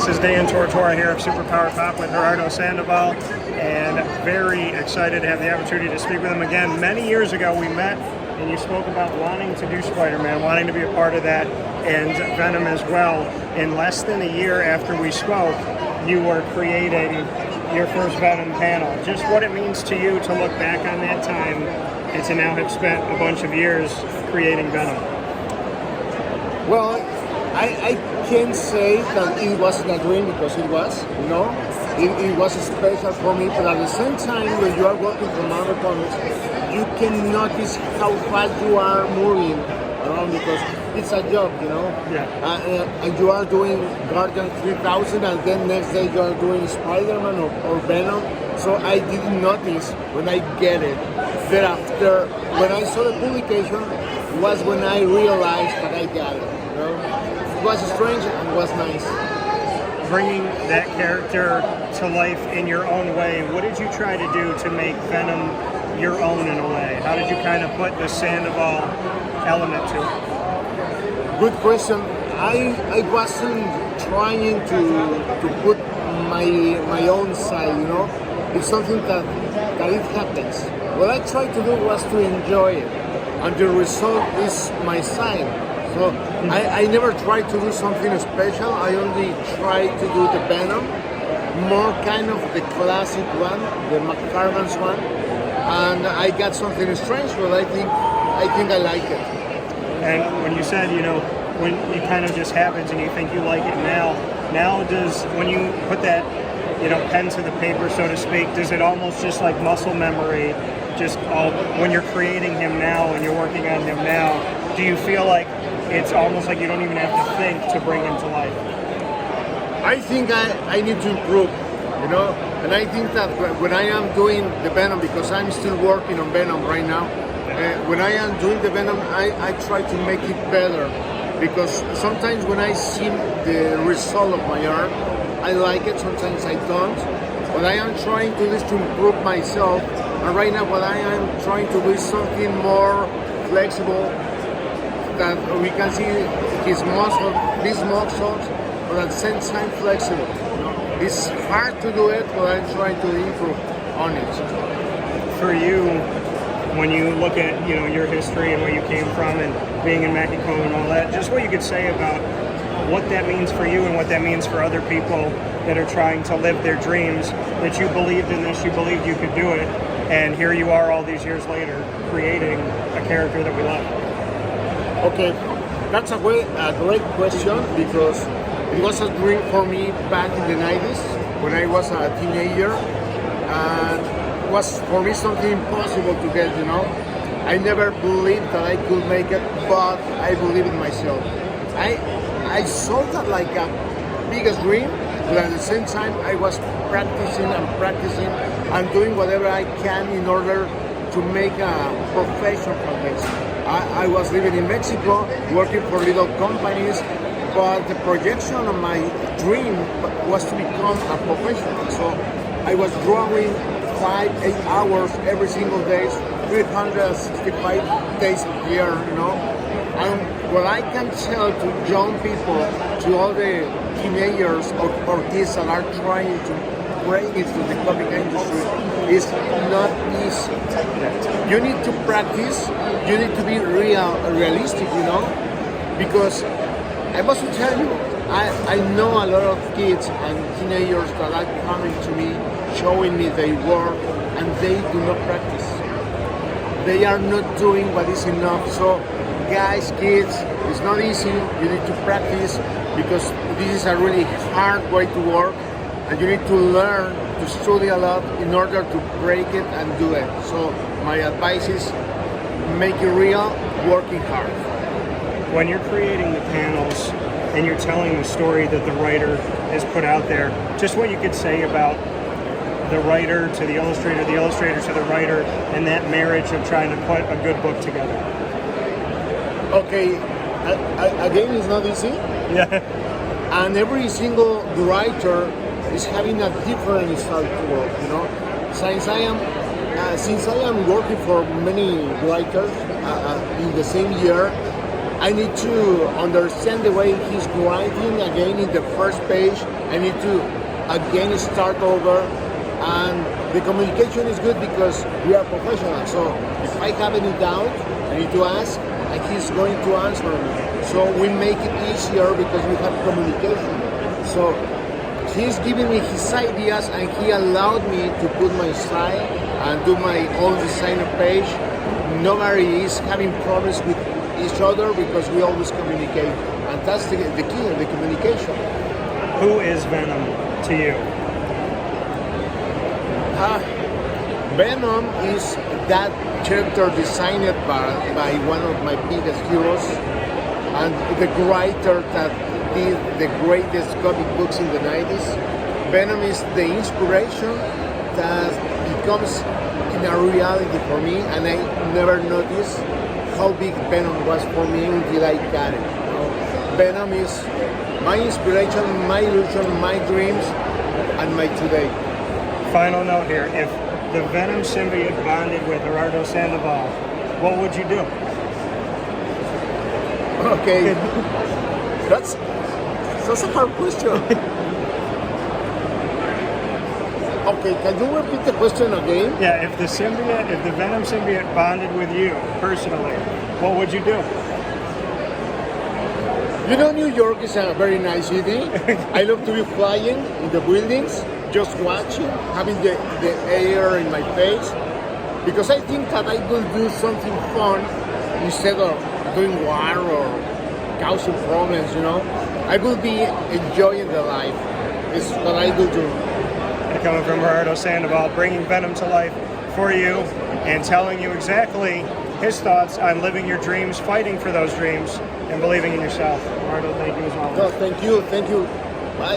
This is Dan Tortora here of SuperPoweredPop with Gerardo Sandoval, and very excited to have the opportunity to speak with him again. Many years ago we met, and you spoke about wanting to do Spider-Man, wanting to be a part of that, and Venom as well. In less than a year after we spoke, you were creating your first Venom panel. Just what it means to you to look back on that time and to now have spent a bunch of years creating Venom. Well, I can't say that it wasn't a dream, because it was, you know. It was special for me, but at the same time, when you are working for Marvel Comics, you can notice how fast you are moving around, because it's a job, you know. Yeah. And you are doing Guardian 3000, and then next day you are doing Spider-Man or Venom. So I didn't notice when I get it. Thereafter, when I saw the publication, was when I realized that I got it. You know? It was strange and it was nice. Bringing that character to life in your own way, what did you try to do to make Venom your own in a way? How did you kind of put the Sandoval element to it? Good question. I wasn't trying to put my own side, you know. It's something that it happens. What I tried to do was to enjoy it, and the result is my side. So I never tried to do something special. I only tried to do the Venom, more kind of the classic one, the McCarvan's one, and I got something strange, but I think I like it. And when you said, you know, when it kind of just happens and you think you like it now does, when you put that, you know, pen to the paper, so to speak, does it almost just like muscle memory, just when you're creating him now and you're working on him now, do you feel like it's almost like you don't even have to think to bring him to life? I think I need to improve, you know, and I think that when I am doing the Venom, because I'm still working on Venom right now, when I am doing the Venom, I try to make it better, because sometimes when I see the result of my art, I like it, sometimes I don't, but I am trying to do is to improve myself, and right now what I am trying to do is something more flexible, that we can see his muscle, these muscles, but at the same time flexible. It's hard to do it, but I'm trying to improve on it. For you, when you look at, you know, your history and where you came from and being in Mexico and all that, just what you could say about what that means for you and what that means for other people that are trying to live their dreams, that you believed in this, you believed you could do it, and here you are all these years later creating a character that we love. Okay, that's a great question, because it was a dream for me back in the 90s when I was a teenager, and it was for me something impossible to get, you know. I never believed that I could make it, but I believe in myself. I saw that like a biggest dream, but at the same time I was practicing and doing whatever I can in order to make a profession from this. I was living in Mexico, working for little companies, but the projection of my dream was to become a professional. So I was drawing 5-8 hours every single day, 365 days a year, you know. And what I can tell to young people, to all the teenagers or kids that are trying to break into the comic industry, is not easy. You need to practice, you need to be realistic, you know, because I must tell you, I know a lot of kids and teenagers that are coming to me, showing me their work, and they do not practice. They are not doing what is enough. So guys, kids, it's not easy. You need to practice, because this is a really hard way to work, and you need to learn to study a lot in order to break it and do it. So my advice is make it real, working hard. When you're creating the panels and you're telling the story that the writer has put out there, just what you could say about the writer to the illustrator to the writer, and that marriage of trying to put a good book together. Okay, again, it's not easy. Yeah. And every single writer is having a different style to work, you know. Since I am working for many writers in the same year, I need to understand the way he's writing again in the first page. I need to again start over. And the communication is good because we are professionals. So if I have any doubt, I need to ask, and he's going to answer me. So we make it easier because we have communication. So he's giving me his ideas, and he allowed me to put my style and do my own design of page. Nobody is having problems with each other because we always communicate, and that's the key, the communication. Who is Venom to you? Venom is that character designed by one of my biggest heroes and the writer that did the greatest comic books in the 90s. Venom is the inspiration that becomes in a reality for me, and I never noticed how big Venom was for me until I got it. Venom is my inspiration, my illusion, my dreams, and my today. Final note here, if the Venom symbiote bonded with Gerardo Sandoval, what would you do? Okay, that's a hard question. Okay, can you repeat the question again? Yeah, if the Venom symbiote bonded with you personally, what would you do? You know, New York is a very nice city. I love to be flying in the buildings, just watching, having the air in my face, because I think that I will do something fun instead of doing war or causing problems, you know. I will be enjoying the life. It's what I will do. Coming from Gerardo Sandoval, bringing Venom to life for you and telling you exactly his thoughts on living your dreams, fighting for those dreams, and believing in yourself. Gerardo, thank you as always. No, thank you. Bye.